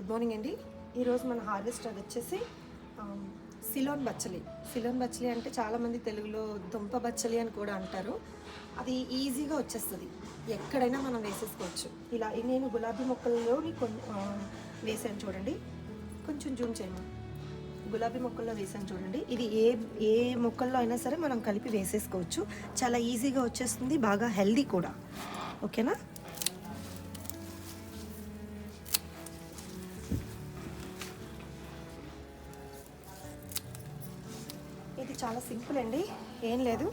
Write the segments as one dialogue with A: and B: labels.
A: Good morning అండి. ఈరోజు మన హార్వెస్ట్ అది వచ్చేసి సిలోన్ బచ్చలి. సిలోన్ బచ్చలి అంటే చాలామంది తెలుగులో దుంప బచ్చలి అని కూడా అంటారు. అది ఈజీగా వచ్చేస్తుంది, ఎక్కడైనా మనం వేసేసుకోవచ్చు. ఇలా నేను గులాబీ మొక్కల్లోని వేసాను చూడండి, కొంచెం జూమ్ చేయము. గులాబీ మొక్కల్లో వేసాను చూడండి. ఇది ఏ మొక్కల్లో అయినా సరే మనం కలిపి వేసేసుకోవచ్చు, చాలా ఈజీగా వచ్చేస్తుంది, బాగా హెల్దీ కూడా. ఓకేనా? ఇది చాలా సింపుల్ అండి, ఏం లేదు.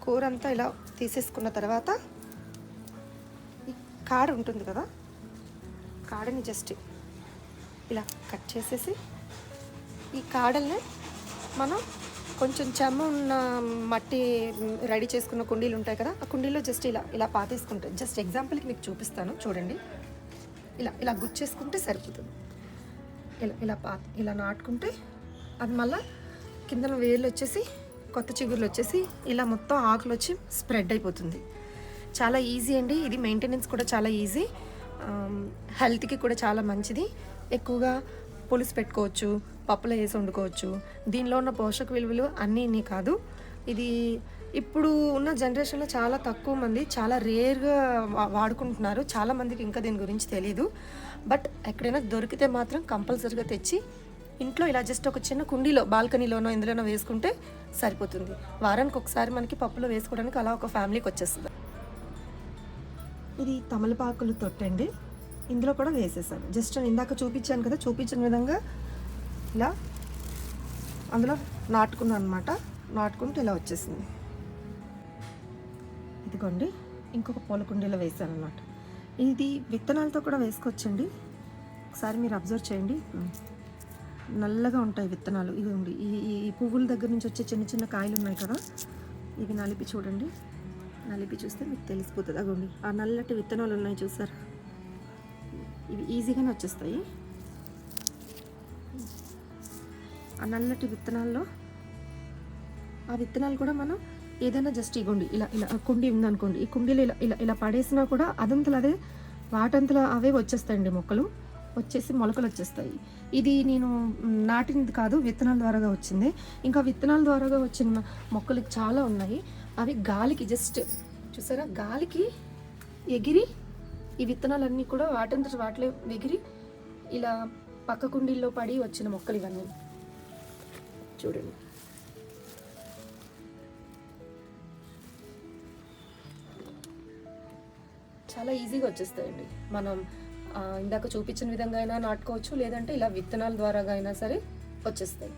A: కూర అంతా ఇలా తీసేసుకున్న తర్వాత ఈ కాడ ఉంటుంది కదా, కాడని జస్ట్ ఇలా కట్ చేసేసి ఈ కాడల్ని మనం కొంచెం చెమ్మ ఉన్న మట్టి రెడీ చేసుకున్న కుండీలు ఉంటాయి కదా, ఆ కుండీలో జస్ట్ ఇలా ఇలా పాతేసుకుంటే, జస్ట్ ఎగ్జాంపుల్కి మీకు చూపిస్తాను చూడండి. ఇలా ఇలా గుచ్చేసుకుంటే సరిపోతుంది. ఇలా ఇలా నాటుకుంటే అది మళ్ళీ కిందన వేర్లు వచ్చేసి కొత్త చిగుర్లు వచ్చేసి ఇలా మొత్తం ఆకులు వచ్చి స్ప్రెడ్ అయిపోతుంది. చాలా ఈజీ అండి, ఇది మెయింటెనెన్స్ కూడా చాలా ఈజీ, హెల్త్కి కూడా చాలా మంచిది. ఎక్కువగా పులుసు పెట్టుకోవచ్చు, పప్పులో వేసి వండుకోవచ్చు. దీనిలో ఉన్న పోషక విలువలు అన్నీ కాదు. ఇది ఇప్పుడు ఉన్న జనరేషన్లో చాలా తక్కువ మంది, చాలా రేర్గా వాడుకుంటున్నారు. చాలామందికి ఇంకా దీని గురించి తెలియదు. బట్ ఎక్కడైనా దొరికితే మాత్రం కంపల్సరీగా తెచ్చి ఇంట్లో ఇలా జస్ట్ ఒక చిన్న కుండీలో, బాల్కనీలోనో ఎందులోనో వేసుకుంటే సరిపోతుంది. వారానికి ఒకసారి మనకి పప్పులో వేసుకోవడానికి అలా ఒక ఫ్యామిలీకి వచ్చేస్తుంది. ఇది తమలపాకులు తొట్టండి, ఇందులో కూడా వేసేసాను. జస్ట్ ఇందాక చూపించాను కదా, చూపించిన విధంగా ఇలా అందులో నాటుకున్నాను అనమాట. నాటుకుంటే ఇలా వచ్చేసింది. ఇదిగోండి, ఇంకొక పూల కుండీలో వేసాను అనమాట. ఇది విత్తనాలతో కూడా వేసుకోవచ్చండి, ఒకసారి మీరు అబ్జర్వ్ చేయండి. నల్లగా ఉంటాయి విత్తనాలు. ఇవి ఉండి ఈ పువ్వుల దగ్గర నుంచి వచ్చే చిన్న చిన్న కాయలు ఉన్నాయి కదా, ఇవి నలిపి చూడండి. నలిపి చూస్తే మీకు తెలిసిపోతుంది. అగోండి, ఆ నల్లటి విత్తనాలు ఉన్నాయి చూసారా, ఇవి ఈజీగానే వచ్చేస్తాయి. ఆ నల్లటి విత్తనాల్లో ఆ విత్తనాలు కూడా మనం ఏదైనా జస్ట్ ఇగోండి ఇలా ఇలా కుండీ ఉందనుకోండి, ఈ కుండీలో ఇలా ఇలా ఇలా పడేసినా కూడా అదంతలో అదే వాటంతలో అవే వచ్చేస్తాయండి, మొక్కలు వచ్చేసి మొలకలు వచ్చేస్తాయి. ఇది నేను నాటినది కాదు, విత్తనాల ద్వారాగా వచ్చింది. ఇంకా విత్తనాల ద్వారాగా వచ్చిన మొక్కలు చాలా ఉన్నాయి. అవి గాలికి జస్ట్ చూసారా, గాలికి ఎగిరి ఈ విత్తనాలన్నీ కూడా వాటంతట వాటిలో ఎగిరి ఇలా పక్క కుండీల్లో పడి వచ్చిన మొక్కలు ఇవన్నీ చూడండి. చాలా ఈజీగా వచ్చేస్తాయండి. మనం ఇందాక చూపించిన విధంగా అయినా నాటుకోవచ్చు, లేదంటే ఇలా విత్తనాల ద్వారా అయినా సరే వచ్చేస్తాయి.